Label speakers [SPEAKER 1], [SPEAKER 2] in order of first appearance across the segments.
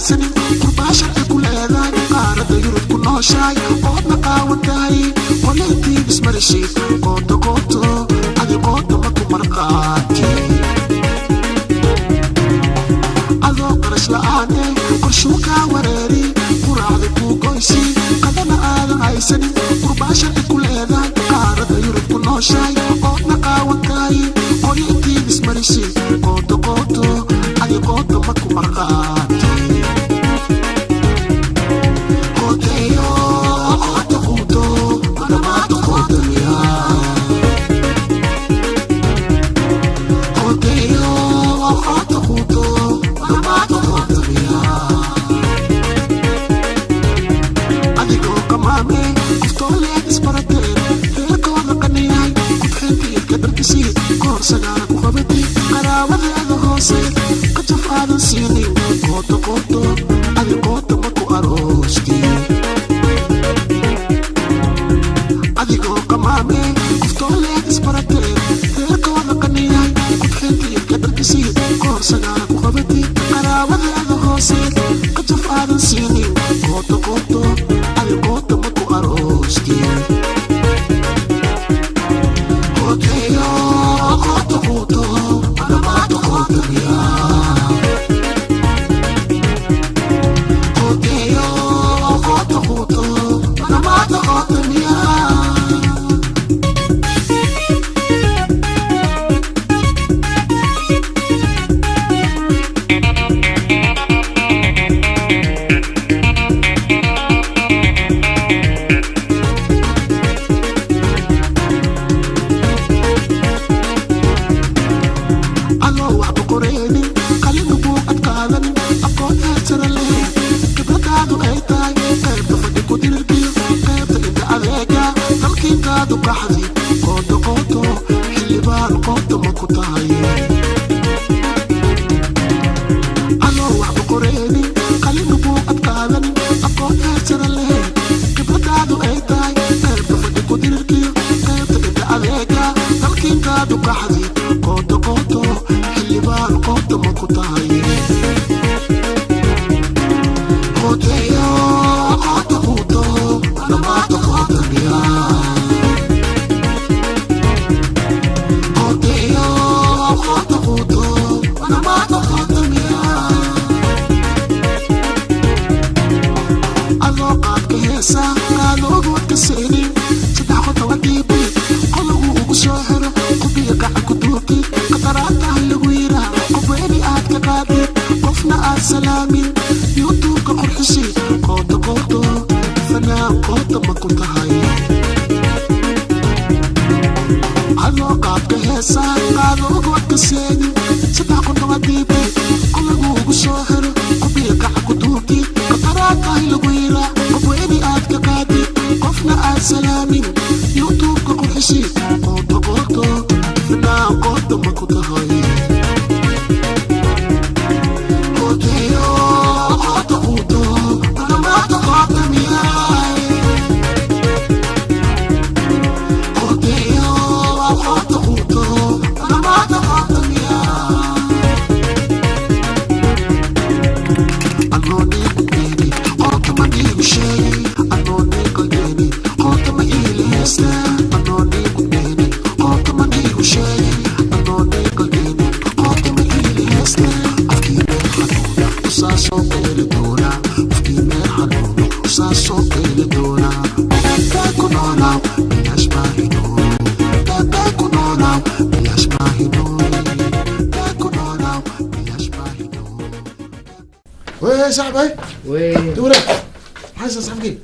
[SPEAKER 1] haysanin qurbashada kuleedahay qaarada yurub ku nooshahay oodna qaawantahay qoleetii ismarashid qooto qooto adi qooto ma ku marqaati adoo qarash la'aane qorshuu kaa wareeri quraacda kuu goysi qadana aadan haysanin qurbashada kuleedahay qaarada yurub ku nooshahay oodna qaawantahay qoleetii ismarashid qooto qooto adi qooto ma ku marqaati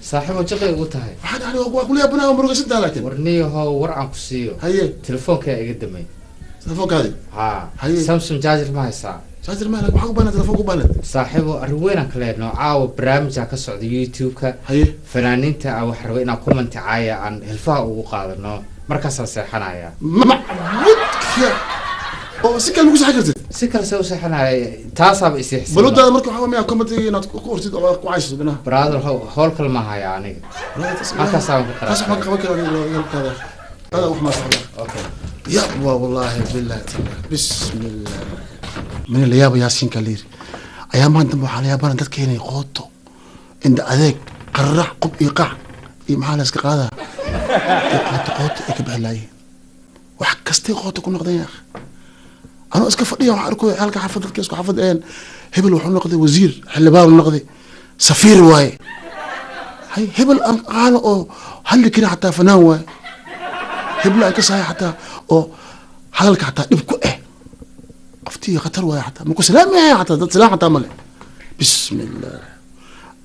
[SPEAKER 2] صاحبه شقي وتاهي
[SPEAKER 1] waxaan ani waa kulay abnaa murugasada laakiin
[SPEAKER 2] warniyo hoo war aan ku siiyo
[SPEAKER 1] haye
[SPEAKER 2] telefoonka iga damay
[SPEAKER 1] telefoonkaadi
[SPEAKER 2] haye Samsung charger ma haysaa
[SPEAKER 1] charger ma laha waxa ku bana telefoonku bana
[SPEAKER 2] saaxibo arweena kale nooca barnaamijka ka socda YouTube-ka
[SPEAKER 1] haye
[SPEAKER 2] fanaaniinta aan wax rabo inaan comment caaya aan hilfaha ugu qaadano markaas aan seexanaya oo si kale ugu saxirtay si kale soo saxanaya taasaba isixsan
[SPEAKER 1] balooda markii waxa ma comment inaad ku qortid oo ku cayso bina
[SPEAKER 2] brother hool kale ma haya aniga halkaas aan ku
[SPEAKER 1] taas ma qaban karo halkaada هذا واحد ما صاحبه اوكي يا والله بالله بسم الله من اللي يابا ياسين كالير أيام أنت محل يابان تذكرني قوته عند أذيك قرح قب إيقاع يمحالس كقاذا قوته إكبه لاي وحكستي قوته كنا قضية يا أخي أنا أسكف فديه وحركوا حالك حفظ الكيس وحفظ عين هبل وحنا نقضي وزير حل بال نقضي سفير واي هاي هبل أنا أو هل كنا حتى فنان واي هبل أنكس هاي حتى أو حالك حتى نبكو أفتي خطر واي حتى مكو سلام يا حتى ضد سلام حتى ملك بسم الله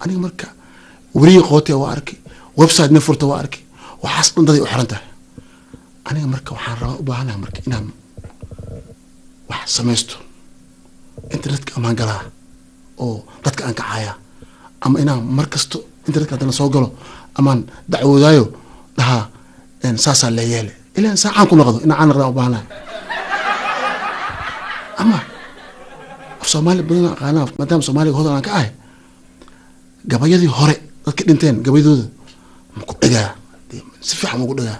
[SPEAKER 1] أنا مركا وري قوتي واركي ويب سايت نفرت واركي وحاصل ضدي وحرنته أنا مركا وحرة وبانا مركا إنام wax samaysto internetka amaan galaa oo dadka aan kacaya ama inaan mar kasto internetka haddana soo galo amaan dacwoodaayo dhahaa saasaa la yeele ilaan saacaan ku noqdo inaan noqdaan u baahanahay ama af soomaali badan aqaanaa maadaama soomaaliga hodan aan ka ahay gabayadii hore dadka dhinteen gabayadooda maku dhagaa si fiican maku dhagaa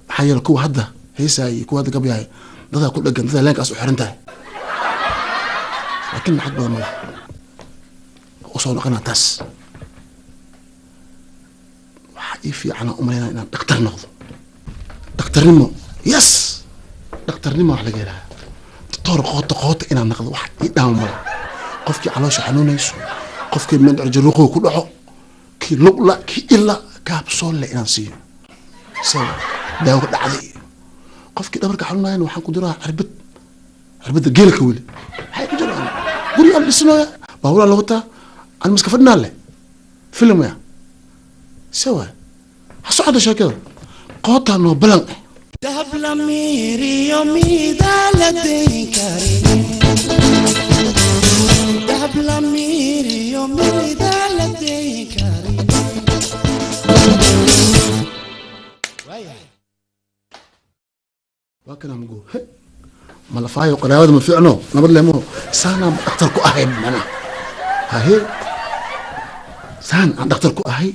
[SPEAKER 1] maxaa yeele kuwa hadda heesaayay kuwa hadda gabayahay dadaa ku dhagan dadaa leenkaas u xiran tahay laakiin lacag badan ma laha u soo noqonaa taas waxaa ii fiicanaa umalaynaa inaan dhakhtar noqdo dhakhtarnimo yes dhakhtarnimo wax laga helaha doctor qoota inaan noqdo wax ii dhaama mala qofkii caloosha xanuunayso qofkii mindhicir jaruuqow ku dhaco kii lugla kii illa kaabsoon le inaan siiyo isaga daawo ka dhacday qofkii dhabarka xanuunayana waxaan ku diraa cirbadda geelka weli maxay ku jiraan guri aan dhisnooya baaburaa la wataa aan maska fadhinaa leh filmaya sawa ha socdo sheekada qootaa noo balan
[SPEAKER 3] dahab la miiriyo miidaa la dayn karin dahab la miiriyo miidaa la dayn karin
[SPEAKER 1] وكنا مقول ما لفايو قناوات ما فيعنو نبض لهمو سانا دكتور كو اهي انا هاي سان دكتور كو اهي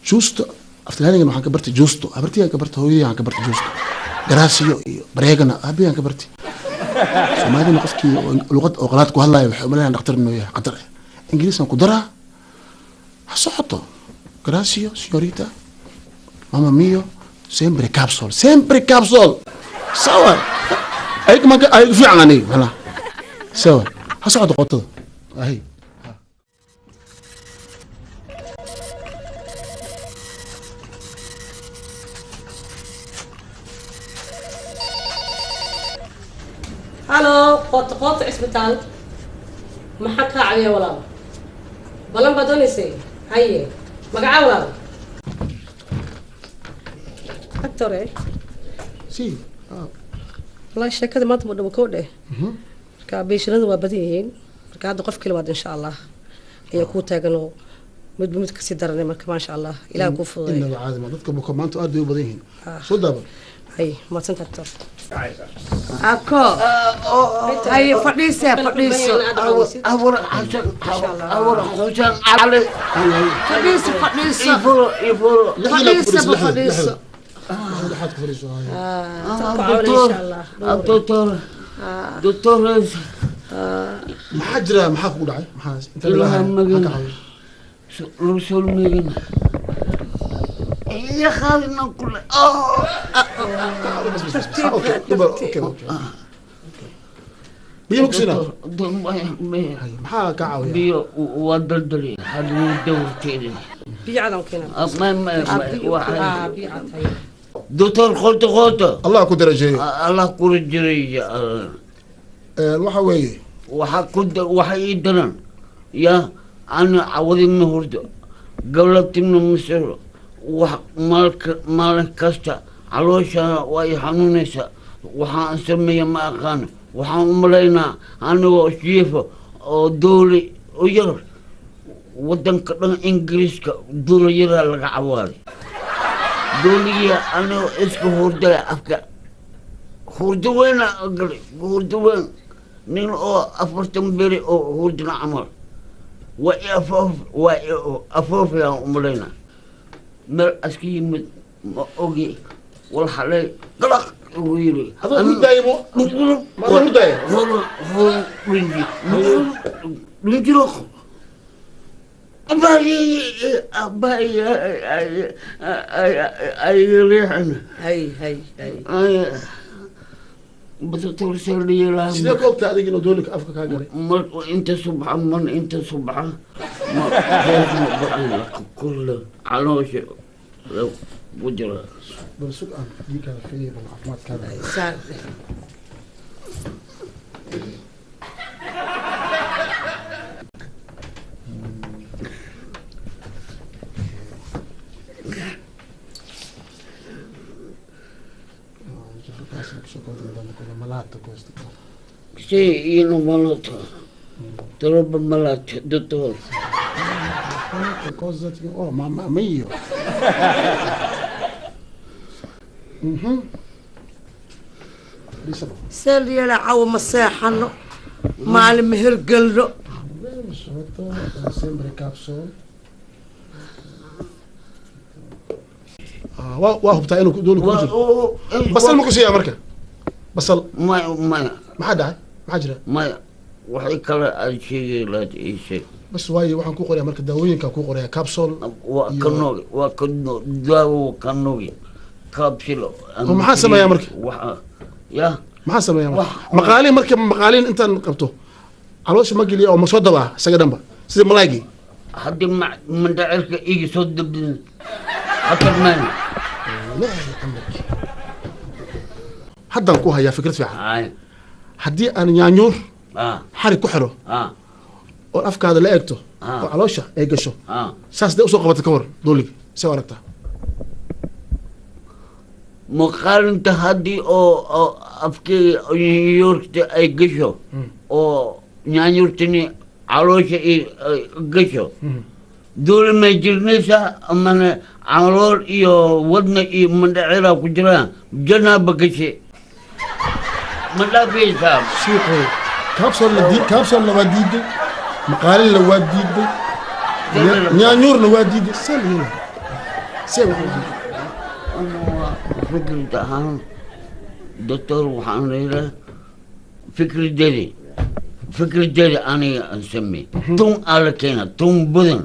[SPEAKER 1] جوستو افتلاني ما كبرت جوستو ابرتي كبرت هوي انا كبرت جوستو جراسيو بريغنا ابي انا كبرت سومالي نقفكي لغه اوقات كو هلاي وحملنا دكتور انه يا قدر انجليزي كو درا حصحته جراسيو سيوريتا ماما ميو sempre capsule سوا هيك ما هيك في عني هلا سوا هسعد قطه هي
[SPEAKER 4] هلو قط اسبيتال ما حكى عليه ولا بلان بدونيسي هي مقعه ولا دكتور ايه
[SPEAKER 1] سي
[SPEAKER 4] والله الشيكة ما تمر بكوده كابيشلنا وبديهين كهذا قف كل واحد إن شاء الله يكون تاجنو مد كسيدرنا ما كمان إن شاء الله إلى كوف
[SPEAKER 1] إن العادة ما تذكر بكم ما أنتوا أدوا بديهين صدق
[SPEAKER 4] هاي ما سنت دكتور
[SPEAKER 5] أكو هاي فريسة أول حسن علي فريسة فريسة
[SPEAKER 1] لحد فريسة
[SPEAKER 5] دكتور
[SPEAKER 1] محجرة محاك وداعي محاس أنت
[SPEAKER 5] رسول مين يا خالي نقول
[SPEAKER 1] اوكي بيوك سنة محاك عاوي
[SPEAKER 5] بيو ودلدلي هذه دورتين
[SPEAKER 4] بيعدم كنا
[SPEAKER 5] دكتور خلط
[SPEAKER 1] الله أكو درجة
[SPEAKER 5] الله كل جري
[SPEAKER 1] الوحوي
[SPEAKER 5] وحكود وحيدنا يا أنا عوضي من هردو قبلت من مصر مالك كستا علوشا واي حنونيسا وحان سمي ما أخان وحان ملينا أنا وشيفة دولي وير ودن كدن إنجليز دولي يرى لك عوالي دولي أنا اسكو هردو أفكا هردو وين أقلي هردو وين نين أو أفرتم بيري أو هردنا عمر وأفوف يا أمرينا مر أسكي من أوجي والحلي قلق ويري
[SPEAKER 1] هذا مدايمو ما هو مدايم
[SPEAKER 5] هو رينجي جروخ أباي أي ريحنا
[SPEAKER 4] هي
[SPEAKER 5] بدأت لي لا
[SPEAKER 1] sidee ku ogtaa adiga inuu doolika afka kaa galay
[SPEAKER 5] انت سبحان من انت سبحان ما كل علوش وجرة
[SPEAKER 1] bal sug aan diinkaada fiiriyo bal caafimaadkaada malaata questo
[SPEAKER 5] Sì, io non malato. Troppo malato, dottore.
[SPEAKER 1] cosa ti oh mamma mia لسه
[SPEAKER 4] سال يلا عو مساحنو مال مهر قلو
[SPEAKER 1] sotto sempre capsule waa hubtaa inuu doon ku jiro basal ma ku siiyaa marka basal
[SPEAKER 5] ما
[SPEAKER 1] maxaa dhacay maxaa jira
[SPEAKER 5] ما waxay kala aashiyay la ishay.
[SPEAKER 1] bas waaye waxaan ku qorayaa marka daawooyinka ku qorayaa capsule
[SPEAKER 5] waa kano daawo kanogi capsule.
[SPEAKER 1] maxaa sameeyaa marka
[SPEAKER 5] ya
[SPEAKER 1] maxaa sameeyaa marka maqaalin marka maqaalin intaan qabto caloosha ma geliyo oo ma soo dabaa isaga dhanba sida malaaygi
[SPEAKER 5] hadda mandacirka igi soo dabdin atarmaan
[SPEAKER 1] haddaan ku hayaa fikrad fiican
[SPEAKER 5] ay
[SPEAKER 1] haddii aan yaanyuur
[SPEAKER 5] ah
[SPEAKER 1] xarig ku xiro
[SPEAKER 5] ah
[SPEAKER 1] oo afkaada la eegto oo caloosha ay gasho
[SPEAKER 5] ah
[SPEAKER 1] saas dee usoo qabata ka war dooliga see aragtaa
[SPEAKER 5] maqaarinta haddii oo afkii yaanyuurta ay gasho oo yaanyuurtani caloosha ay gasho dooli may jirnaysaa amana calool iyo wadna iyo mandhacira ku jiraan janaaba gashe ma dhaafaysaa
[SPEAKER 1] shiiqoy capsule waa diiday maqaalin waa diiday yaanyuurna waa diiday see la yeelaa see waxaa diiday
[SPEAKER 5] فكرة أهم دكتور وحنا فكرة جدي أنا أسمي تون على كينا تون بدن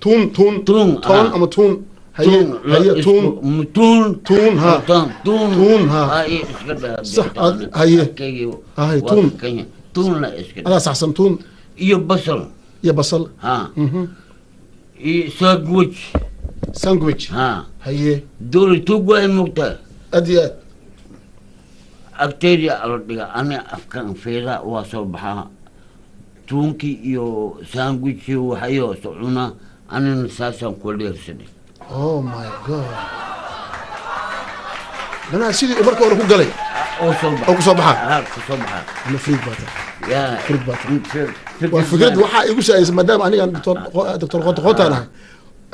[SPEAKER 1] تون أما تون هي تون ها
[SPEAKER 5] هاي
[SPEAKER 1] صح هاي
[SPEAKER 5] تون لا إسكت
[SPEAKER 1] هذا صح تون يا بصل
[SPEAKER 5] ها
[SPEAKER 1] ساندويتش
[SPEAKER 5] ها
[SPEAKER 1] هي
[SPEAKER 5] دول توقع المقطع
[SPEAKER 1] أديات
[SPEAKER 5] أكتيريا أردها أنا أفكار فيها واصل بها تونكي يو ساندويتش وحيو سعونا أنا نساسا كل يرسدي
[SPEAKER 1] أوه ماي جاد أنا سيدي أمرك وأنا كو قلي أو كصبحة أنا فريد باتا
[SPEAKER 5] يا
[SPEAKER 1] فريد باتا وفكرت وحا يقول شيء ما دام أنا دكتور غوت أنا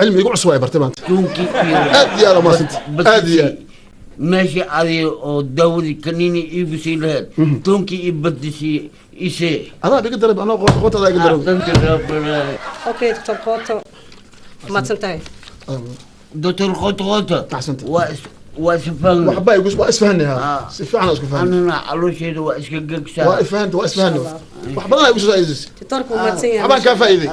[SPEAKER 1] علمي يقول عصواي برتمان
[SPEAKER 5] تونكي
[SPEAKER 1] أدي أنا ما سنت أدي
[SPEAKER 5] ماشي علي دوري كنيني يبسي لهاد تونكي يبدسي إيشي
[SPEAKER 1] أنا بقدر أنا غوت هذا يقدر
[SPEAKER 4] اوكي دكتور قوتو ما تنتهي
[SPEAKER 5] دكتور غوت
[SPEAKER 1] أحسنت
[SPEAKER 5] واسفان
[SPEAKER 1] وحباي يقول واسفهني ها سفعنا اسفهني
[SPEAKER 5] أنا على شيء واسكجكسا
[SPEAKER 1] واسفهني وحبنا يقول شو عايز
[SPEAKER 4] دكتوركم ما تسيا
[SPEAKER 1] حبان كان فايدي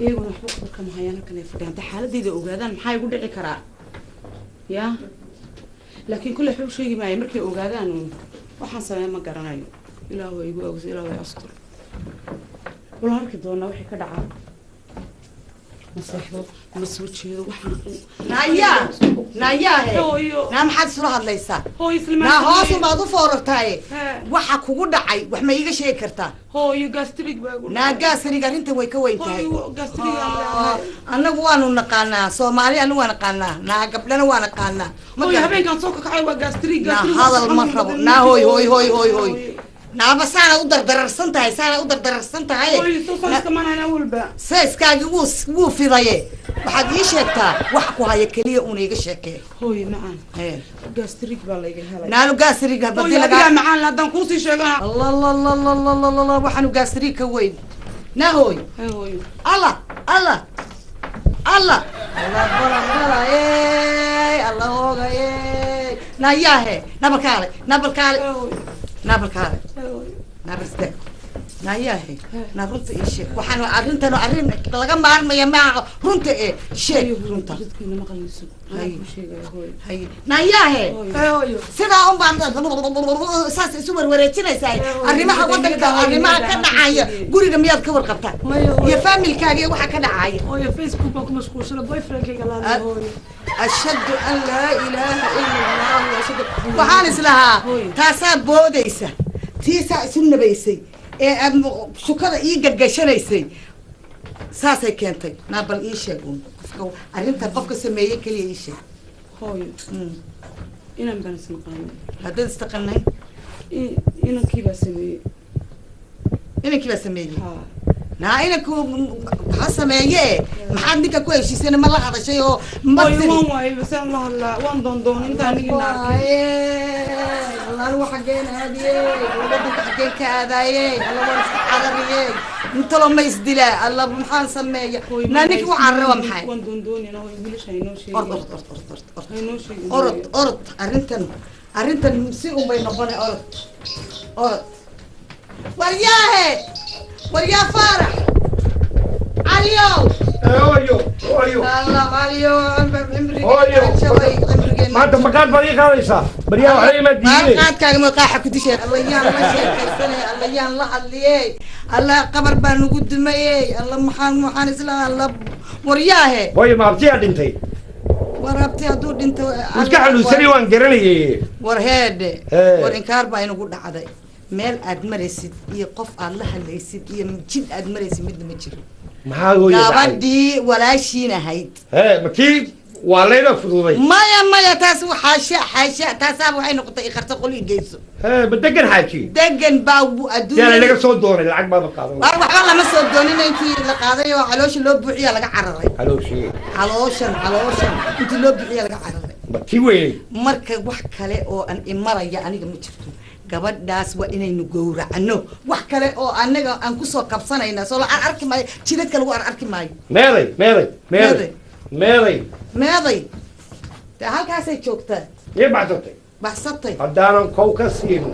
[SPEAKER 6] iyaguna waxba qabarka mahayaan halkan ay fadhiyaan ta xaaladeyda ogaadaan maxaa igu dhici karaa ya laakiin kulle waxba u sheegi maayo markay ogaadaan waxaan sameeya ma garanayo ilaahu igu ogso ilaahu astur wala arki doonaa wixii ka dhacaa maseexdo ma soo jeedo waxaan
[SPEAKER 7] naayaa
[SPEAKER 6] hooyo
[SPEAKER 7] naa maxaad isula hadlaysaa
[SPEAKER 6] hooyo
[SPEAKER 7] naa hoos
[SPEAKER 6] islimaan
[SPEAKER 7] umaad u foorartaaye
[SPEAKER 6] Haa.
[SPEAKER 7] waxa kugu dhacay wax ma iiga sheegi kartaa
[SPEAKER 6] hooyo gastrig baa gu
[SPEAKER 7] naa gaasariga arrintan way ka weyn tahay
[SPEAKER 6] hooyo gastrig
[SPEAKER 7] annagu waanu naqaanaa soomaali anagu waa naqaanaa naa gabdhana waa naqaanaa
[SPEAKER 6] hooyo habeenkan soo kakacay waa gastrig
[SPEAKER 7] naa hadal ma rabo naa hooy naaba saanaad u dardararsan tahay
[SPEAKER 6] hooyo soo saastamanaana walba
[SPEAKER 7] seeskaagi wuu fidaye waxaad ii sheegtaa wax ku haya keliya uuna iga sheekee
[SPEAKER 6] hooyo macaan gastrig baa layga helay
[SPEAKER 7] naanu gaasariga
[SPEAKER 6] hooyo adigaa macaan haddaan kuusii sheegana
[SPEAKER 7] allah waxaanu gaasariig ka weyn naa hooy
[SPEAKER 6] hooyo
[SPEAKER 7] allah bala allah hoogaye nayaahe nabalkaale nabalsde nayaahe na runta ii sheeg waxaan arrintan arrin laga maarmaya maaha runta sheeg runta
[SPEAKER 6] dadkiina maqlayso
[SPEAKER 7] Hay.
[SPEAKER 6] ku sheegaya hooyo
[SPEAKER 7] hay nayaahe
[SPEAKER 6] hooyo
[SPEAKER 7] sidaa un baan saas isu warwareejinaysaa arrimaha wadanka arrimaha ka dhacaya guriga miyaad ka warqabtaa iyo faamilkaaga iyo waxa ka dhacaya
[SPEAKER 6] hooyo facebook baa ku mashquulsana boyfriendkayga
[SPEAKER 7] Ad-
[SPEAKER 6] laada hooyo
[SPEAKER 7] ashhadu an laa ilaaha ila allah waxaan islahaa taasaa boodaysa tiisaa isu nabaysay ee aad shukada ii gargashanaysay saasay keentay naa bal ii sheeg un qofka arrintan qofka sameeyey keliya ii sheeg
[SPEAKER 6] hooyo inan baan ismaqaanay
[SPEAKER 7] haddaad istaqanay
[SPEAKER 6] inankii baa sameeyey
[SPEAKER 7] inankii baa sameeyey
[SPEAKER 6] haa
[SPEAKER 7] naa inanku ha sameeye maxaad ninka ku heshiisana ma la hadashay oo ma
[SPEAKER 6] hooyo
[SPEAKER 7] tiri
[SPEAKER 6] waan waayay basaan la hadlaa waan doondoon intaan nigii naarkay
[SPEAKER 7] allaanu xaggeen aadiyey wadanka xaggeen ka aadaayey alla waan iska carariyey intalo ma isdilaa alla maxaan sameeya naa ninkii u carara waa maxay
[SPEAKER 6] waan doondoonina hooyo wiilasha haynoo
[SPEAKER 7] ord
[SPEAKER 6] sheegay haynoo sheegin
[SPEAKER 7] orod arrintan si unbay noqona orod waryaa faarax caliyow
[SPEAKER 8] maanta maqaad baad ii qaadaysaa baryaa waxba ima diideen
[SPEAKER 7] qaadkaaga maqaaxa ku dishay allayaan la sheekaysanay allayaan la hadliyey alla qabar baa nagu dumayey alla maxaan isla alla waryaahe
[SPEAKER 8] hooyo maabtiyaa dhintay
[SPEAKER 7] warabti hadduu dhinto
[SPEAKER 8] iska xanuunsanay waan garanayay
[SPEAKER 7] war heedhe
[SPEAKER 8] Hee.
[SPEAKER 7] war inkaar baa inagu dhacday meel aad maraysid iyo qof aad la hadlaysid iyo jid aad maraysid midna ma jiro
[SPEAKER 8] maxaa hooyo dhacay
[SPEAKER 7] gabadhii walaashiin ahayd
[SPEAKER 8] makii waa layla fududay
[SPEAKER 7] maya taas xaasha taasaaba waxay noqotay ikarta qol i geyso
[SPEAKER 8] ma degan xaaji
[SPEAKER 7] degan baa
[SPEAKER 8] yaala
[SPEAKER 7] adduunya
[SPEAKER 8] laga soo doonay lacag baaba qaadan
[SPEAKER 7] war waxba lama soo doonin intii la qaaday oo caloosha loo buuxiya laga cararay
[SPEAKER 8] halooshii
[SPEAKER 7] calooshan intii loo buuxiya laga cararay
[SPEAKER 8] makii weynay
[SPEAKER 7] marka wax kale oo aan imaraya aniga ma jirto gabadhaas waa inaynu gowracno wax kale oo anaga aan kusoo kabsanayna soo aan arki maayo jidadka lagu arki maayo meeday de halkaasay joogtaa
[SPEAKER 8] ii baxsatay
[SPEAKER 7] baxsatay
[SPEAKER 8] haddaanan kow ka siin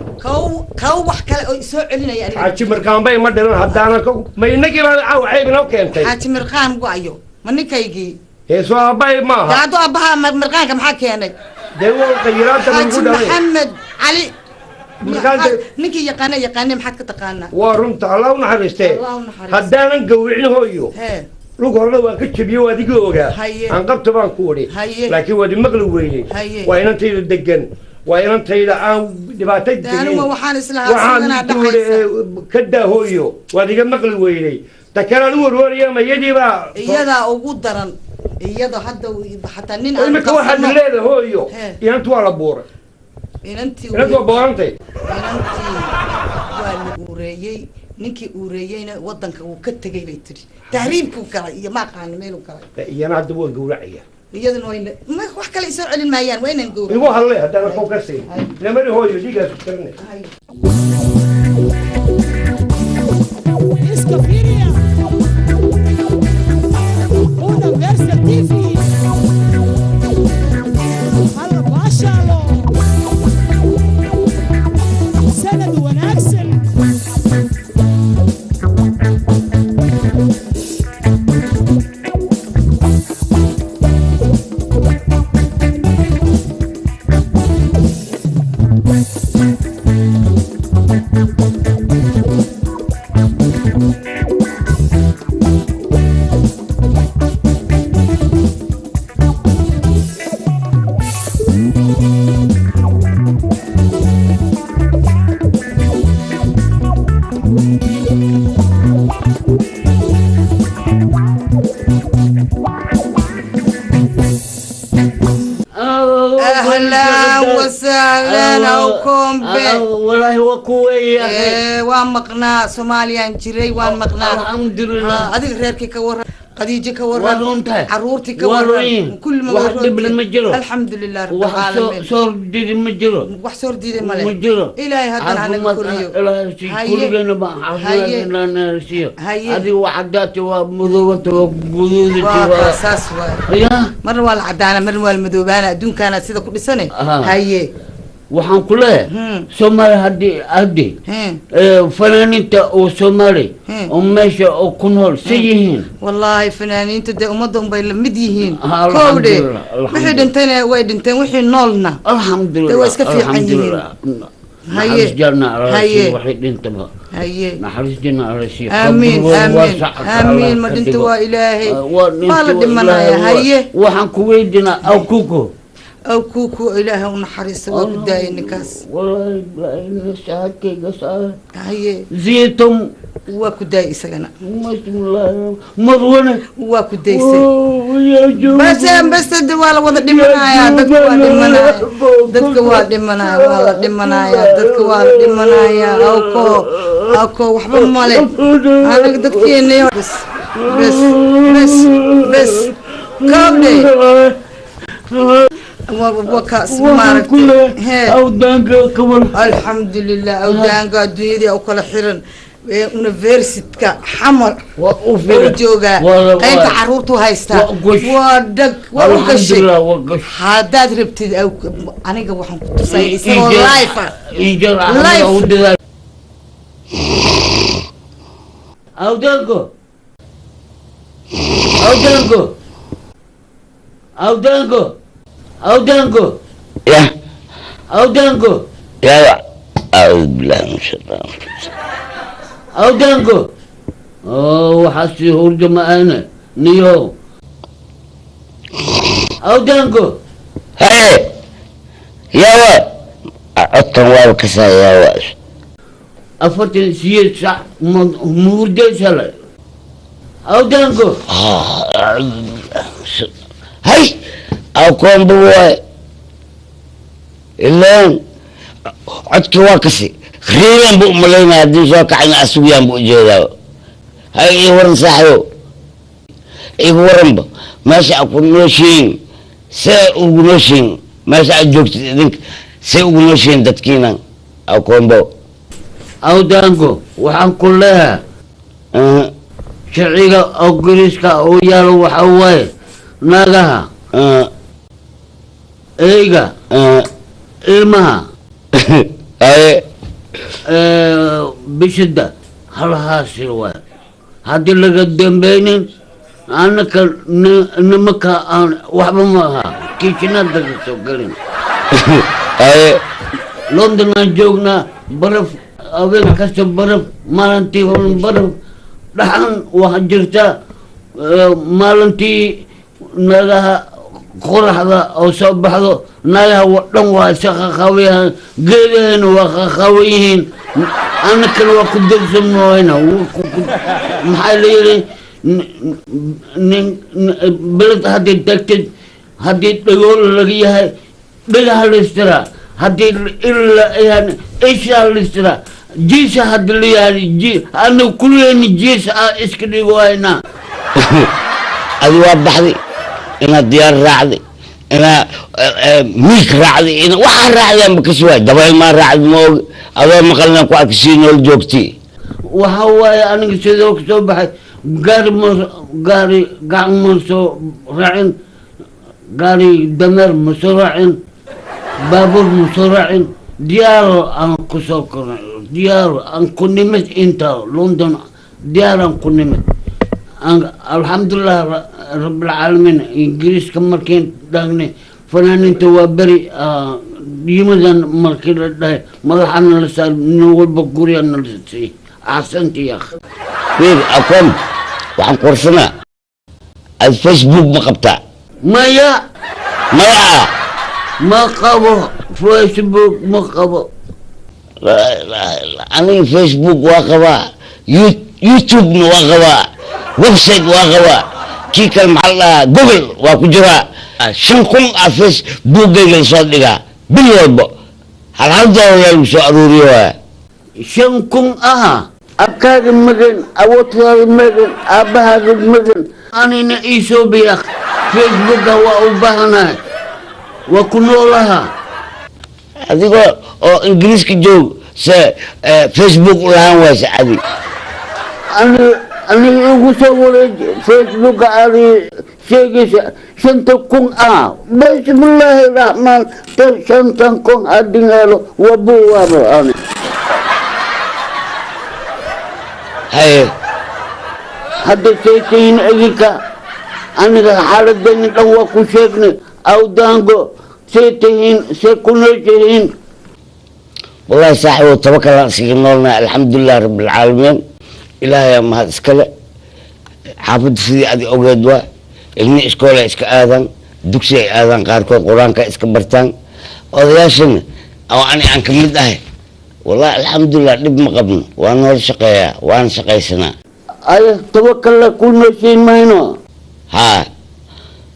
[SPEAKER 7] kaw wax kale oo isoo celinaya aniga
[SPEAKER 8] xaaji mirkaanba ima dhilan haddaanan kow ma inagii baa cawxayb inoo keentay
[SPEAKER 7] xaaji mirqaan waayo ma ninkaygii
[SPEAKER 8] heesoo aabbahay maaha
[SPEAKER 7] daado aabbaha mirqaanka maxaa keenay
[SPEAKER 8] dee waa qayiraanta
[SPEAKER 7] xaaji
[SPEAKER 8] lagu dhalay
[SPEAKER 7] maxamed cali
[SPEAKER 8] Mirqaanka
[SPEAKER 7] ninkii yaqaane maxaad ka taqaanaa
[SPEAKER 8] waa runta allah u naxariistee
[SPEAKER 7] Allah u naxariisto.
[SPEAKER 8] haddaanan gawricin hooyo
[SPEAKER 7] hee
[SPEAKER 8] lug horena waan ka jebiye waa adigii ogaa
[SPEAKER 7] Haye.
[SPEAKER 8] aan qabta baan ku odhi
[SPEAKER 7] Haye.
[SPEAKER 8] laakiin waad imaqli weynay
[SPEAKER 7] Haye.
[SPEAKER 8] waa inantayda degan waa inantayda aan dhibaato
[SPEAKER 7] daanuma waxaan islahaa
[SPEAKER 8] waxaan
[SPEAKER 7] sidanaa
[SPEAKER 8] ku odhi
[SPEAKER 7] dhacaysa
[SPEAKER 8] ka daa hooyo waad iga maqli weynay ta kalaan u warwaraya ma iyadiibaa
[SPEAKER 7] iyadaa ugu daran iyada hadda xataa nin aan
[SPEAKER 8] imika waxaad
[SPEAKER 7] qabsano.
[SPEAKER 8] leedahay hooyo
[SPEAKER 7] He.
[SPEAKER 8] inantu waa la buuray
[SPEAKER 7] inantii
[SPEAKER 8] inantu waa boorantay
[SPEAKER 7] waa la uureeyey ninkii uureeyeyna wadanka wuu ka tegay bay tiri tahriibkuu galay iyo maaqaani meeluu galay
[SPEAKER 8] iyana hadda waa gawracaya
[SPEAKER 7] iyaduna wayna wax kale isoo celin maayaan waa inaan gowra
[SPEAKER 8] igu hadle haddana kow ka siin lamari hooyo dhiigaas ku karne
[SPEAKER 3] Escofiria, una versatility. Alla baashalo. Sanad wanaagsan.
[SPEAKER 5] والله وكوي
[SPEAKER 7] waan maqnaa Soomaaliyaan jiray waan maqnaa
[SPEAKER 5] alxamdulillah
[SPEAKER 7] adiga reerkii ka waran qadiijo ka waran
[SPEAKER 5] waa runtahay
[SPEAKER 7] caruurtii ka
[SPEAKER 5] waa
[SPEAKER 7] waran
[SPEAKER 5] runyin
[SPEAKER 7] kulli ma
[SPEAKER 5] wax dhibna ma jiro
[SPEAKER 7] alxamdulillah rabbil
[SPEAKER 5] wax
[SPEAKER 7] caalamiin
[SPEAKER 5] soo didi ma jiro
[SPEAKER 7] wax soo diiday male
[SPEAKER 5] ma jiro
[SPEAKER 7] ilaahay haddana hanaga koriyo
[SPEAKER 5] kulligana ba xaafidanaanasiyo
[SPEAKER 7] haye
[SPEAKER 5] adiga waxadaati waa mudowata waa guduudati
[SPEAKER 7] waa
[SPEAKER 5] waa
[SPEAKER 7] saas waay
[SPEAKER 5] ya
[SPEAKER 7] marna waa la cadaana marna waa la madoobaana adduunkaana sida ku dhisane haye
[SPEAKER 5] waxaan ku leeyahay Soomaali haddii fanaaniinta oo Soomaali oo meesha oo ku nool siyihiin
[SPEAKER 7] wallahi fanaaniinta de ummadda un bay la mid yihiin kowde wixii dhintayna way dhinteen wixii noolna
[SPEAKER 5] alxamdulillah
[SPEAKER 7] waa iska fiican yihiin
[SPEAKER 5] haye haye waxay dhintaba
[SPEAKER 7] haye
[SPEAKER 5] naxariis janna alasiyo
[SPEAKER 7] amiin amiin amiin ma dhinta waa ilaahay waa la dhimanaya haye
[SPEAKER 5] waxaan ku weydinaa awkuko
[SPEAKER 7] أو كوكو إله ونحرس وكداي نكاس
[SPEAKER 5] والله لا شهادتي قصار
[SPEAKER 7] هي
[SPEAKER 5] زيتم
[SPEAKER 7] وكداي سجنا
[SPEAKER 5] بسم الله مرونا
[SPEAKER 7] وكداي بس الدوال وضع دمنايا دتك دمنايا أوكو وحب مالي أنا دتكيني بس كابني وكاس مارك
[SPEAKER 5] أودانك كمان
[SPEAKER 7] الحمد لله أودانك الدنيا أو كل حرن university حمر وجوجا كيف عروته هايستا ودق وقشي هذا ربت أو أنا جوهم تصير لايفا لايف
[SPEAKER 5] أودانكو
[SPEAKER 9] يا
[SPEAKER 5] أودانكو
[SPEAKER 9] يا أعوذ بالله من الشيطان
[SPEAKER 5] أودانكو وحسي هرج معانا نيو أودانكو
[SPEAKER 9] هاي يا وا الطوال كسا يا واش
[SPEAKER 5] أفتن سيد صح مودي سلا أودانكو
[SPEAKER 9] أعوذ بالله من الشيطان هاي أو كون بواي إلا عدك واكسي خيرا بو ملينا هدي سوك عنا أسويا بو جيدا هاي ورن صاحيو ورن با ماشي أكون نوشين سيء نوشين ماشي أجوكت إذنك سيء نوشين تتكينا أو كون بو
[SPEAKER 5] أو دانكو وحن كلها شرعيك أو قريسك أو يالو وحواي ناقها ايغا ilmaha bishida halhaasir waay haddii laga dambeynin anaka nimanka aan waxba ma aha kiishinada ka soo gelin london aan joognaa baraf habeen kasta baraf maalintii horan baraf dhaxan waxa jirta maalintii nagaha qoraxda oo soo baxdo nagaha dhan waa iska qaqawiyahan geedahayna waa qaqawan yihiin annakana waa ku darsamooyna maxaa la yidhi beled haddii tagtid haddii dhagool laga yahay dhagaha la istiraa haddii ilaa ishaa la istiraa jiisa haddii la yahay anaga kuleyni jiisa iska dhigohaynaa
[SPEAKER 9] adi waa baxday inaad diyaar raacday inaad miig raacday waxaa raacdaan bakasuwaay dabayl maa raacday maog adoo maqalna ku arkasii nool joogti
[SPEAKER 5] waxa waaye aniga sidoo kasoo baxay gaari gacan ma soo raacin gaari dameer ma soo raacin baabuur ma soo raacin diyaaro aan kusoo kornay diyaaro aan ku nimid inta london diyaaraan ku nimid alxamdulilah rabbilcaalamiin ingiriiska markiin dhagnay fanaaniinta waa beri yimadan markii la dhahay madaxana la saar nin walba guriyana la siiyey axsanti yaakh
[SPEAKER 9] wiil akoon waxaan korsanaa ad facebook ma qabtaa
[SPEAKER 5] maya
[SPEAKER 9] maya
[SPEAKER 5] ma qabo facebook ma qabo
[SPEAKER 9] aniga facebook waa qabaa youtube-na waa qabaa website waa qabaa kii kale maxaa la dhahaa google waa ku jiraa 5,000 facebookgayga soo dhigaa bil walba hal doolar lagu soo aruuriyo
[SPEAKER 5] shan kun aha abkaaga magan awoodkaaga magan aabbahaaga magan anina iisoo biya facebooka waa u baahanahay waa ku noolaha
[SPEAKER 9] adigoo oo ingiriiska joog se facebook u lahaan waysa adi
[SPEAKER 5] aniga igu soo wareeji facebooka adi sheegaysa shanta kun ah bismillaahi raxmaan shantan kun adingaalo wabuwaabo ani
[SPEAKER 9] haye
[SPEAKER 5] hadda saytayin idinka aniga xaaladayni dhan waa ku sheegnay awdaango saytayin say ku nooshihiin
[SPEAKER 9] wallahi saaxibo tabakala siga noolna alxamdulilah rabbilcaalamiin ilaahay mahad iskale xaafadda sidii adi ogeed waa ilmi iskoola iska aadaan dugsi ay aadaan qaarkood qur-aanka iska bartaan odayaashana oo ani aan ka mid ahay wallahi alxamdulilah dhib ma qabno waan nool shaqeeyaa waan shaqaysanaa
[SPEAKER 5] aya tabakala ku nooshiin mayno
[SPEAKER 9] haa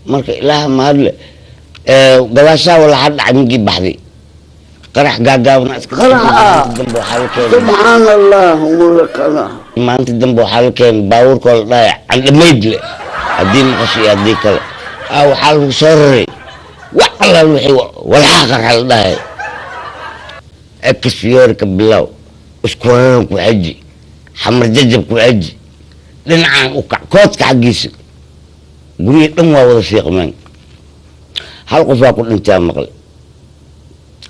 [SPEAKER 9] marka ilaaha mahadle gadaashaa walaxa dhacay migii baxday qarax gaagaabna iska
[SPEAKER 5] subxaan allah mulakala
[SPEAKER 9] maanta dambe waxaa la keenay baabuurkoo la dhahay candhamayd le haddii maqasho iyo haddii kale waxaa lagu soo raray wax allaal wixii walxaa qarxa la dhahay ekasfiyoorika bilow iskureeran ku xeji xamar jajab ku xeji dhinacaan u kac koodka xaggiisa gurihii dhan waa wada fiiqmeen hal qof waa ku dhintaa maqle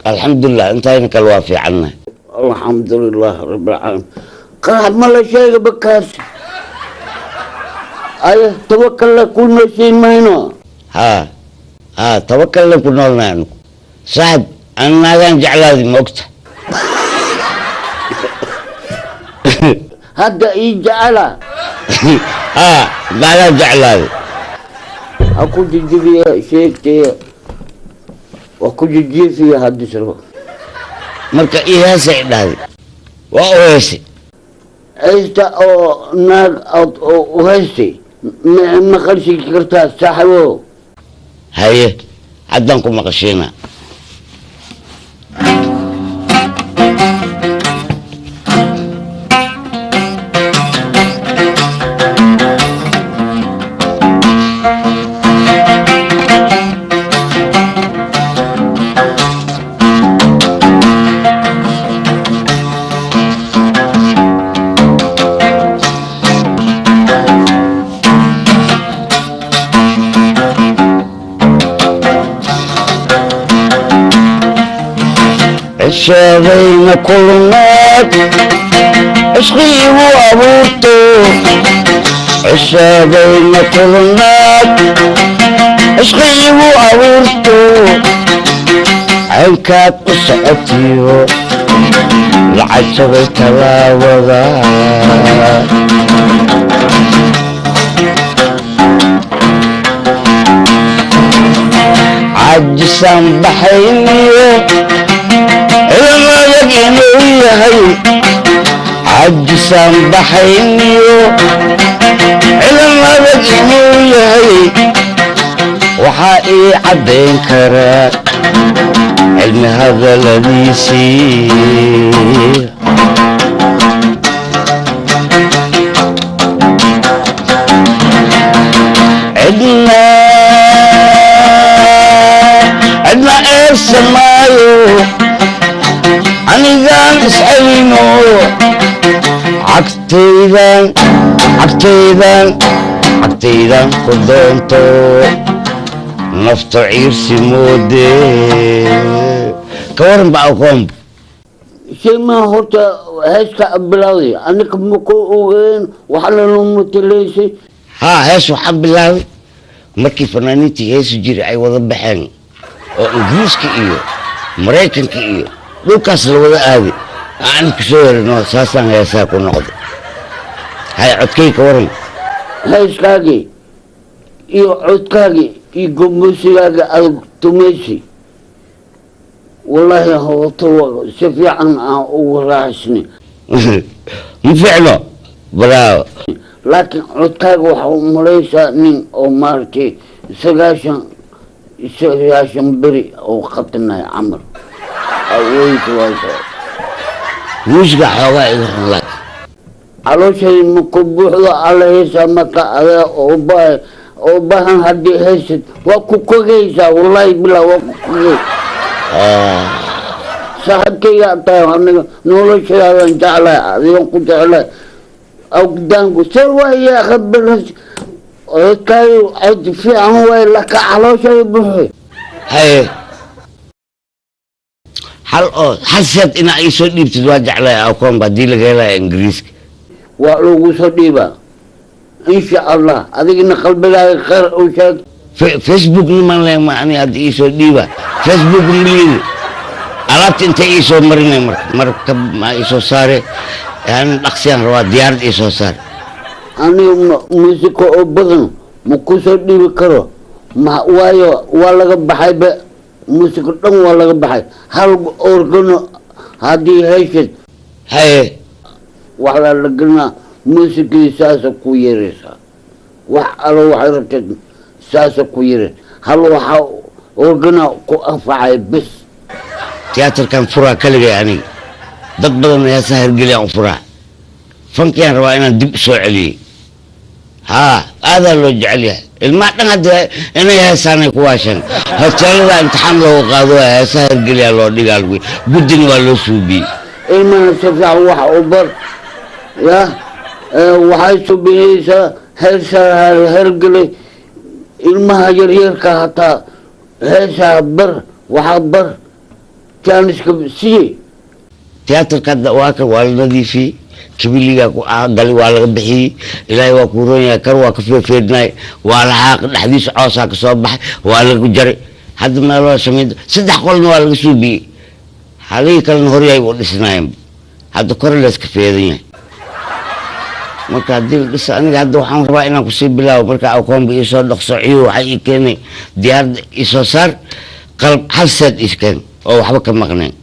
[SPEAKER 9] alxamdulilah intayna kale waa fiicannahay
[SPEAKER 5] alxamdulilah rabbilcaalamiin qarax ma la sheega bakaas aya tabakalla ku nooshiin mayno
[SPEAKER 9] haa tabakalna ku noolnahay anugu saaxib aan naagaan jeclaadi ma ogta
[SPEAKER 5] hadda ii jecela
[SPEAKER 9] haa naagaan jeclaadi
[SPEAKER 5] ha ku jijibiya sheegtaya waa ku jijiifiya haddisrabo
[SPEAKER 9] marka ii heesay dhahday waa u heesay
[SPEAKER 5] haysta oo naag aad u haystay ma qarshi kartaa saaxibo
[SPEAKER 9] haye haddaan ku maqashiinaa عشاقين كل ناك عشقي وابورتو عشاقين كل ناك عشقي وابورتو عينكات قصعتيو العشق تلاوضا عجسان بحينيو لما لقيني وياهي عجسان بحينيو لما لقيني وياهي وحائي عدين كرا علم هذا الذي يصير عدنا ايه السمايو anigaan iscelino cagtaydan ku doonto nafta ciirsi moode ka waran ba aqoonba
[SPEAKER 5] shay maa horta heeska bilowday anika maku ogeen waxa lanu matalaysay
[SPEAKER 9] haa hees waxaa bilaabay markii fanaaniintii heesu jiri ay wada baxeen oo ingiriiska iyo maraykanka iyo dhulkaas la wada aaday aan ku soo yarino saasaan heesaa ku noqday hay codkay ka waran
[SPEAKER 5] heeskaagii iyo codkaagii iyo gombosigaaga adag tumaysi wallaahi hooto si fiican aan ugu raaxisnay
[SPEAKER 9] ma fiicno bravo
[SPEAKER 5] laakiin codkaaga waxa u malaysaa nin oo maaragtay sagaashan beri oo qabtanahay camal
[SPEAKER 9] أويت وايت مش حوغا يغرن لك علوشي مكبوحة على سمك على وبهن هدي هسد وكوكوغيسا والله بلا وكوكوغيسا صاحبكي يعطيه نولوشي على انجعله اليوم كنت على أو قدامك سوى يا خبر كايو عد في عموي لك علوشي بحي هاي حسيت إن أي صوت بتتواجع على أو كون بدي لغيرها إنجليزي ولو صديبة إن شاء الله هذيك إن قلبي خير أو شيء فيسبوك نمان لهم يعني هذه صديبة فيسبوك مليون عرفت أنت إيشو مرني مركب ما إيشو صار يعني أقسام رواد ديار إيشو صار أنا موسيقى أبغى مكوسة ديبة كرو ما وايو ولا بحاجة موسيقى دم ولا بحاجة هل أورجانو هذه هيشت هاي وعلى لقنا موسيقى ساسة كويرسا وعلى وحركة ساسة كويرس هل وح أورجانا كأفعى بس تياتر كان فرع كله يعني ضد يا سهر قليل فرع فن كان رواينا دب سعلي ها هذا اللي جعليه المعتقد هذا أنا يا ساني كواشن هالتالي امتحان لو قادوا يا سهر قليل لو دقالوي بدني ولا سوبي إيمان سفع وح أوبر يا وحي سوبيسا هرقلي المهاجر يركا حتى هيسا بر وحبر كان سي تياتر كذا واكر والذي في كبيلي قال ولا بحي إلهي وكورونيا كروا كفي فيدناي ولا حق حديث عاصاك صباح ولا جري حد ما لو سميد صدق قولنا ولا سوبي حالي كان هوريا يقول سنايم هذا كورلس كفيدني marka hadii dhis aniga hadda waxaan rabaa inaan ku sii bilaabo marka aan koombi isoo dhaqsociyo waxay keenay diyaar isoo saar qalb xasad iskan oo waxba ka maqneen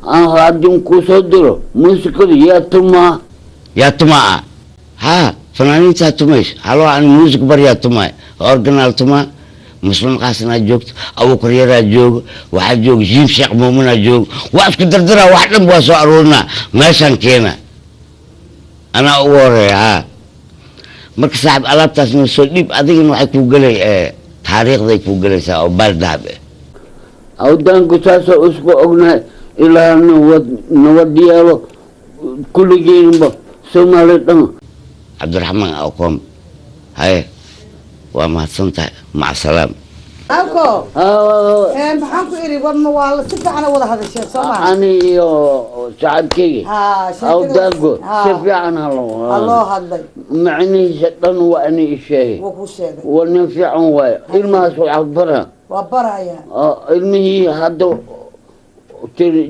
[SPEAKER 9] aan raadin ku soo diro muusikada yaa tuma ha fanaaniinta tumays halo aan muusik bariya tuma organal tuma muslim qaasna joogto abu koriyara joog waxa joog jiif sheekh muumina joog waa isku dardara wax dhan waa soo aroorna meeshan keena أنا أوريها مركز صاحب ألابتاس من السوليب أدين waxay ku galay taariikhday ku galaysaa oo baldab أو دان كساسة أسبوع أغنى إلى نودياله كل جينبا سومالي عبد الرحمن أوكم هاي وما سنت مع السلامة
[SPEAKER 7] أوكو maxaan ku iri warna waa la si fiican wada hadashay Soomaali
[SPEAKER 9] ani saacad kii aw dago si fiican
[SPEAKER 7] Allah hadlay
[SPEAKER 9] macni shadan wa ani shay
[SPEAKER 7] wuxuu sheegay
[SPEAKER 9] wa nafiican way ilmaas wax bara
[SPEAKER 7] wa baraya
[SPEAKER 9] ilmihi hadda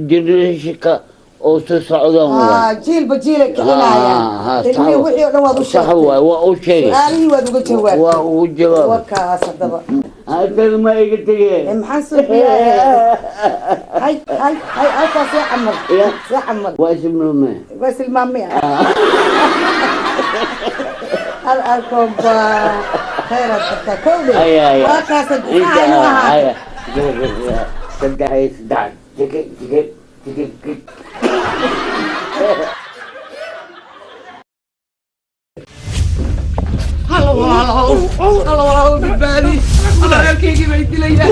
[SPEAKER 9] jirishka oo soo socdaan
[SPEAKER 7] jiil bajiil keenaya ilmihi wixii dhan waad u sheegay
[SPEAKER 9] waa u sheegay
[SPEAKER 7] su'aalihii waad uga jawaabtay
[SPEAKER 9] waa u jawaab
[SPEAKER 7] wakaas hadaba
[SPEAKER 9] هذا ما يقدر
[SPEAKER 7] محسن هاي أساس يا عمر يا عمر
[SPEAKER 9] واسم الماء
[SPEAKER 7] واسم الماء الأركب خيرات تكوني وكاس الدعاء
[SPEAKER 9] تدعي دعي
[SPEAKER 6] الله بالبالي الله يركيكي بيدليا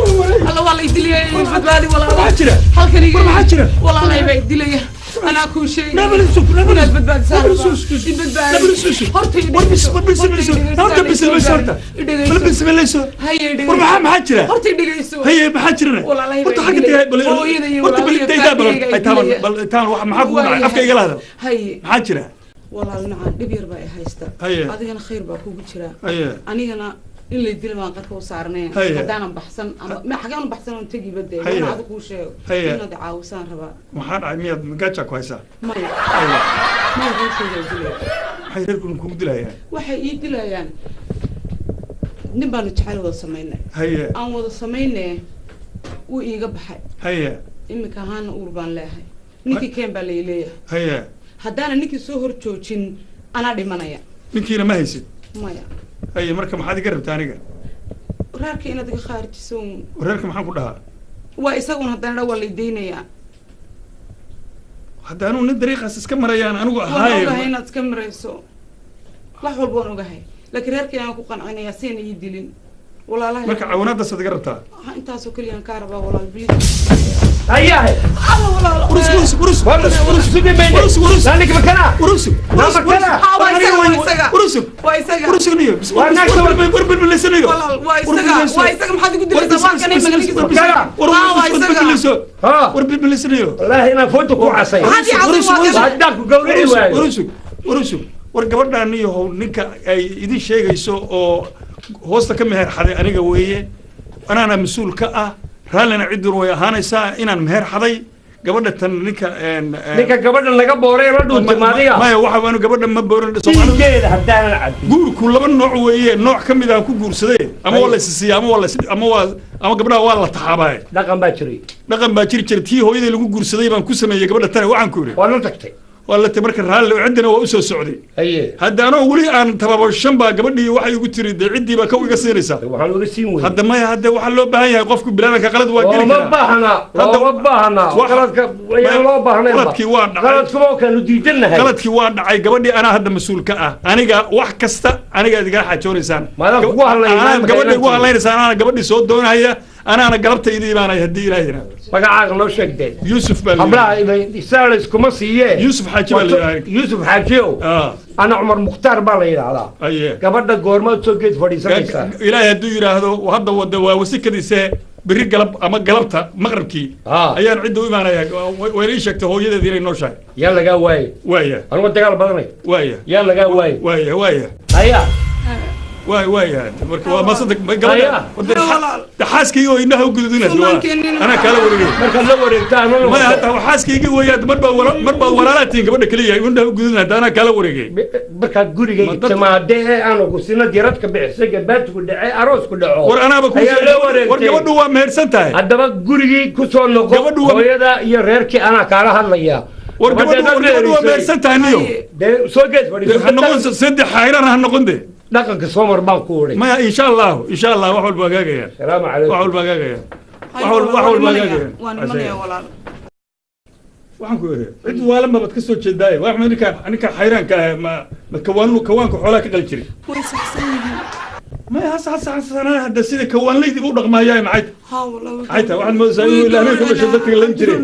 [SPEAKER 6] الله والله يدليا بالبالي والله halkan iga والله ما يدليا انا كل شيء نبل بالبال نبل والله نعم دبير باي هايستا أدينا خير باكو بجرا أنا اللي يدل ما قد وصارناه هدانا بحسن ما حاجة بحسن ونتجي بدي أنا هذا كل شيء إنه دعاوسان ربا
[SPEAKER 10] محار عميد مقاطع كويسة
[SPEAKER 6] ما هو شيء يدل
[SPEAKER 10] حيركم كودلا يعني
[SPEAKER 6] وحي يدل يعني نبى نتحل ولا سمينا أنا ولا سمينا ويجب حي إما كهان أوربان له نيكي كم بالليلة هدانا نيكي سهر توجين أنا دمانيا
[SPEAKER 10] نيكي ما هيسد
[SPEAKER 6] مايا
[SPEAKER 10] هي مركب محد يقرب تانيك
[SPEAKER 6] ورارك إنا دك خارج سوم
[SPEAKER 10] ورارك محن كلها
[SPEAKER 6] وإسقون هدانا ولا يدينيا
[SPEAKER 10] hadda anuu nin dariiqaas iska marayaan anigu
[SPEAKER 6] waan
[SPEAKER 10] ahaaye
[SPEAKER 6] ogahay inaad iska marayso wax walba waan ogahay laakiin reerkii aan ku qancinayaa seen ii dilin walaalahay
[SPEAKER 10] marka caawinaadaas adiga rabtaa
[SPEAKER 6] intaasoo keliya aan kaa rabaa walaal bilis
[SPEAKER 8] هيا
[SPEAKER 10] ورس ورس ورس
[SPEAKER 8] ورس ورس ورس لانك مكانها
[SPEAKER 10] ورس
[SPEAKER 8] ورس مكانها
[SPEAKER 10] ورس ورس نيو
[SPEAKER 8] وانا
[SPEAKER 10] ورب باللسانيو
[SPEAKER 6] وايسك ما حد يقدر يسوي كان
[SPEAKER 10] ورب باللسانيو
[SPEAKER 8] والله هنا فوتك وعصي هداك قولي
[SPEAKER 10] ورس ورس wargabadhaan iyo ninka ay idin sheegayso oo hoosta ka meher xaday aniga weeye anaana mas-uul ka ah raallina cidduna way ahaanaysaa inaan meher xaday gabadha tan ninka
[SPEAKER 8] gabadha laga booray la dhuuntay maadiga
[SPEAKER 10] maya waxa waanu gabadha ma booran
[SPEAKER 8] Soomaaliyeed hadaan cad
[SPEAKER 10] guurku laba nooc weeye nooc ka mid ah ku guursaday ama waa la isisiya ama gabadha waa la taxaabay dhaqan baa jiri tii hooyadii lagu guursaday baan ku sameeyay gabadha tan waxaan ku yiri
[SPEAKER 8] waa la tagtay
[SPEAKER 10] wala tamarka raali cidina waa u soo socday hadda anoo wali aan tababashan baa gabadhii waxay ugu tiri cidii baa ka iga siinaysa
[SPEAKER 8] waxaan uga siin weey
[SPEAKER 10] hadda ma hadda waxa loo baahan yahay qofku bilaadanka qalad waa geli
[SPEAKER 8] karaa ma baahna qaladka ayaa loo baahnay
[SPEAKER 10] qaladkii waa dhacay
[SPEAKER 8] qaladku kan diidanahay
[SPEAKER 10] qaladkii waa dhacay gabadhii ana hadda mas'uul ka ah aniga wax kasta aniga idiga xajoonaysaan gabadhii ugu hadlaynaysaa ana gabadhii soo doonaya أنا قلبت إيدي أنا يهدي إلى هنا.
[SPEAKER 8] بقى لو شقدين.
[SPEAKER 10] يوسف بالله.
[SPEAKER 8] قبلها يسالس كمسيه.
[SPEAKER 10] يوسف حاجي بالله.
[SPEAKER 8] يوسف حاجيو. أنا عمر مختار بالله على.
[SPEAKER 10] أيه.
[SPEAKER 8] قبل الجورمات سوكيت فدي سكيسا.
[SPEAKER 10] إلى هدي إلى هذا وهذا ودوا وسكة دي سه بري قلب أما قلبتها مغرب كي. أيان عدوا إيمان يا ويريشك تهو يدا ذي نوشاي.
[SPEAKER 8] يلا جا واي.
[SPEAKER 10] وايه.
[SPEAKER 8] أنا ودي قلب بدني.
[SPEAKER 10] وايه.
[SPEAKER 8] يلا جا واي.
[SPEAKER 10] وايه وايه.
[SPEAKER 8] هيا.
[SPEAKER 10] واي ما صدق قبل حاسكي إنه وجودنا أنا كلا ورقي
[SPEAKER 8] مركز ورقي
[SPEAKER 10] ما هذا حاسكي ويا مربى ورالاتين قبل كليه إنه وجودنا أنا كلا ورقي
[SPEAKER 8] مركز ورقي تما ده أنا قصينا ديرتك بعسك بات كل أروس كل عو
[SPEAKER 10] وأنا بقول ورقي هو مهرسنته
[SPEAKER 8] هذا بقى ورقي كسر نقول ويا يريرك أنا كلا هلا
[SPEAKER 10] ورقي هو مهرسنته نيو
[SPEAKER 8] ده سوقت
[SPEAKER 10] هنقول سد حيران هنقول ده
[SPEAKER 8] dhaqanka Soomar baan ku oray
[SPEAKER 10] ma insha Allah wax walba gaagaya
[SPEAKER 8] salaam alaykum
[SPEAKER 10] wax walba gaagaya wax walba gaagaya
[SPEAKER 6] waan imanaya walaal
[SPEAKER 10] waxaan ku oray cid wala ma bad ka soo jeeday wax ma ninka xayraanka ma kawaanku xoolaa ka qal jiray
[SPEAKER 6] way saxsan yihiin
[SPEAKER 10] ma saxsan hada sida kawaanleydi u dhaqmaayay macay
[SPEAKER 6] ha walaal
[SPEAKER 10] ayta waxaan moodaa inuu ilaahay ku dhashay dadka lan jiray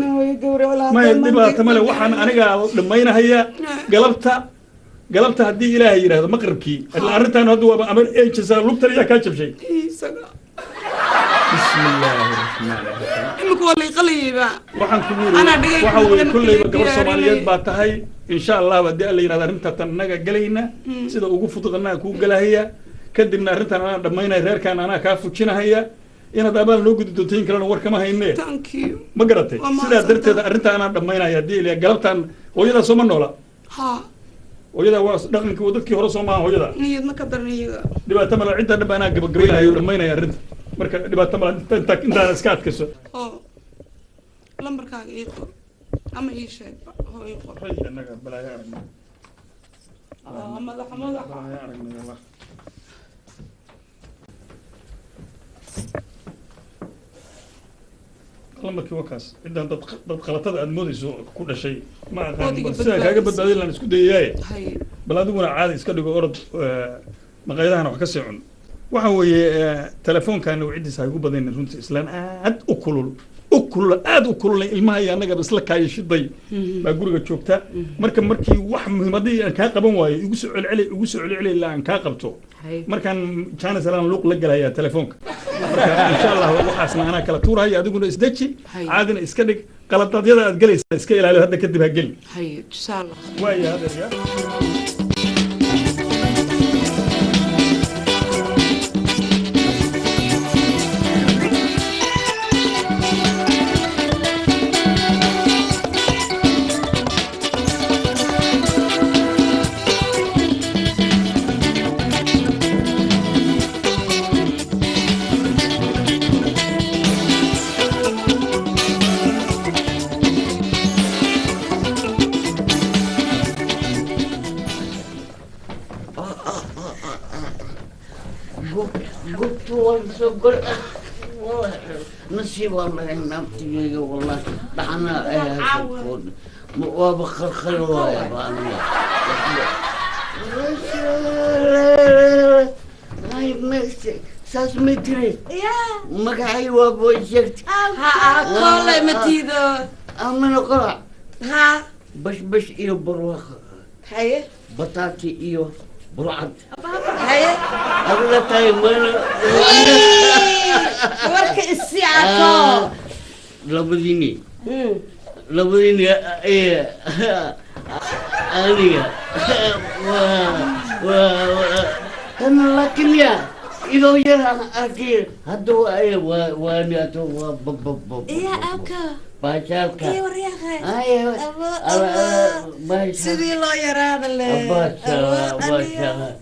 [SPEAKER 10] ma dibata male waxaan aniga dhameynahaya galabta haddii ilaahay yiraahdo maqribkii arrintan hadda waa amar eejisa lugtan ayaa ka jabshay bismillaahi rahmaani rahiim
[SPEAKER 6] imku wali qaliba
[SPEAKER 10] waxaan ku yiri waxa weeye kullayba gabar Soomaaliyeed baa tahay insha Allah haddii alla yiraahdo arrintan naga galayna sida ugu fududna ku galahaya kadibna arrintan aan dhameynay reerkan ana ka fujinahaya inaad abaal loo gudi doontiin kalena war kama haynee
[SPEAKER 6] thank you
[SPEAKER 10] ma garatay sida darteeda arrintan aan dhameynay haddii ilaa galabtan hooyada soo ma noola
[SPEAKER 6] ha
[SPEAKER 10] hooyada waa dhaqankii wadadkii hore soo maaha hooyada
[SPEAKER 6] niyad ma ka darniyaga
[SPEAKER 10] dhibaato mala cidda dhab anaa gabagabaynayo dhamaynaya arrinta marka dhibaato mala intaan iska adkayso
[SPEAKER 6] lambarkaaga ii qor ama ii sheeg hoo ii qor
[SPEAKER 10] annaga balaayo aragna
[SPEAKER 6] madaxa
[SPEAKER 10] lambarkii waa kaas ciddan dad qalatada aad moodayso ku dhashay ma aqaan sida kaaga badbaadin laan isku dayaye bal adiguna caadi iska dhigo orod maqaayadahana wax ka sii cun waxa weeye telefoonkaana wicidiisa ay ugu badanayn runtii islaan aad u kulul aad u kululay ilmaha iyo annagaba isla kaayashiday baa guriga joogta markii wax muhiimadii aan kaa qaban waayo igu soo celceli ilaa aan kaa qabto markaan jaanis alaan luuq la galayaa telefoonka marka insha Allah waxaasna anaa kala tuuraya adiguna isdeji caadina iska dhig qaladadyada aad galaysaa iska ilaaliyo hadda kadib ha geli
[SPEAKER 6] insha Allah
[SPEAKER 10] waaya hadda
[SPEAKER 5] نصيب والله نبتي والله دعنا وابخر خلوة يا بانيا هاي مكسك ساس مدري مقعي وابوجكت
[SPEAKER 7] كله متيدو
[SPEAKER 5] أمن قرع
[SPEAKER 7] ها
[SPEAKER 5] بش إيو بروخ
[SPEAKER 7] هاي
[SPEAKER 5] بطاطي إيو برعد
[SPEAKER 7] هاي
[SPEAKER 5] أغلى تايم
[SPEAKER 7] ورك الساعة
[SPEAKER 5] لابديني إيه أنا أنا لكن يا إذا يرى أكيد هدو أي وأنا تو بب
[SPEAKER 11] يا أبكا
[SPEAKER 5] باشالك
[SPEAKER 11] إيه ورياخي
[SPEAKER 5] أيوة
[SPEAKER 7] سيدي الله يراد الله
[SPEAKER 5] باشا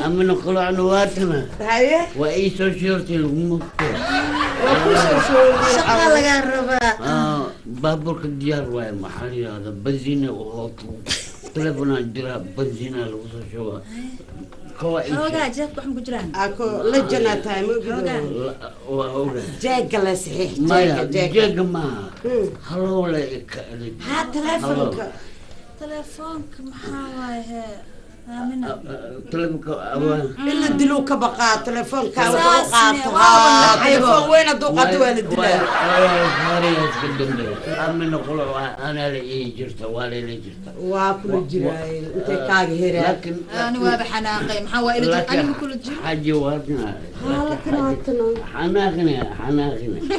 [SPEAKER 5] أمن قلع نواتنا
[SPEAKER 7] هاي
[SPEAKER 5] وإيسو شورتي المكتب
[SPEAKER 7] شغال قربا
[SPEAKER 5] بابورك الديار واي محلي هذا بنزينة وهوتو تلفون الجرا بنزينة الوصول شو كوائس
[SPEAKER 11] هوجا جاك بحم كجران
[SPEAKER 7] أكو لجنة تايم
[SPEAKER 5] هوجا
[SPEAKER 7] جاك لا صحيح
[SPEAKER 5] ما جاك ما هلو لك
[SPEAKER 7] ها تلفونك
[SPEAKER 11] تلفونك محاوي آمنة
[SPEAKER 5] تلفونك أوان
[SPEAKER 7] إلا دلوك بقى تلفونك وقعت تلفون وين دوقت وين الدلاء
[SPEAKER 5] أمن قلوا أنا اللي جرت والي اللي جرت
[SPEAKER 7] واكل جراي أنت كاجي هرا
[SPEAKER 5] لكن
[SPEAKER 11] أنا واضح حناقي محاوي إلى أنا بكل جيل
[SPEAKER 5] حاجة واتنا
[SPEAKER 7] حالك
[SPEAKER 5] حناقنا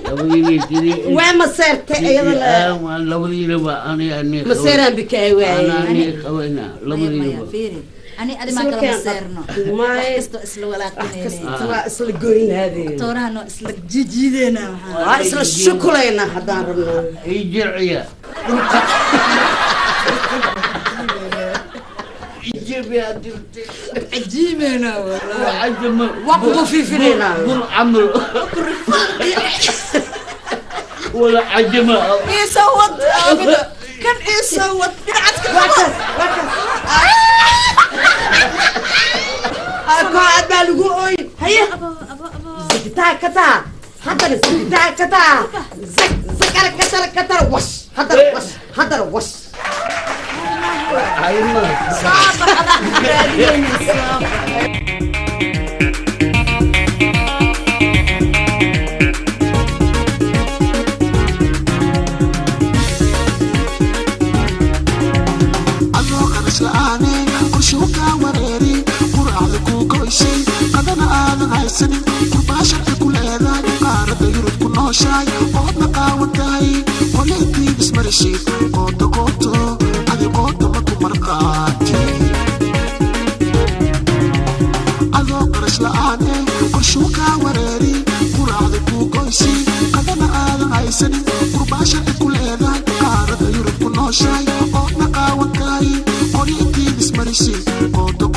[SPEAKER 5] لو تري
[SPEAKER 7] وين ما صرت أيضا
[SPEAKER 5] لو يبقى أنا
[SPEAKER 7] مسيرا بكاي واي
[SPEAKER 5] أنا خوينا لو يبقى
[SPEAKER 11] فيري أنا ما كلام مسيرنا
[SPEAKER 7] ما
[SPEAKER 11] استو اسلو ولكن
[SPEAKER 7] استوا اسل جوين هذه
[SPEAKER 11] تورا إنه اسل جديدنا
[SPEAKER 7] اسل الشوكولاتة حضار لنا
[SPEAKER 5] يجرعيا يجيب يا دلتي
[SPEAKER 11] عجيمنا والله
[SPEAKER 5] عجم
[SPEAKER 7] وقفوا في فينا
[SPEAKER 5] قل عمرو ولا عجم
[SPEAKER 11] إيه سوت كان إيه سوت
[SPEAKER 7] وكس أكو عدا لقوي هيا زكتا كتا حضر زكتا كتا زكر كتر وش حضر وش
[SPEAKER 5] هاي ما
[SPEAKER 11] صعب على صعب
[SPEAKER 1] qorshuka wareeri quraacda ku goysay qadana aadan haysanin kurbaasharka ku leedahay qaarada yurub ku nooshahay oodna qaawan tahay qoleyntii bismarashiid qooto adi qoota ma ku marqaati adoo qarash la'aane qorshuka wareeri quraacda ku goysay qadana aadan haysanin kurbaasharka ku leedahay qaarada yurub ku nooshahay oodna qaawan tahay qoleyntii bismarashiid qooto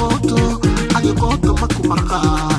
[SPEAKER 1] adi qoota ma ku marqaati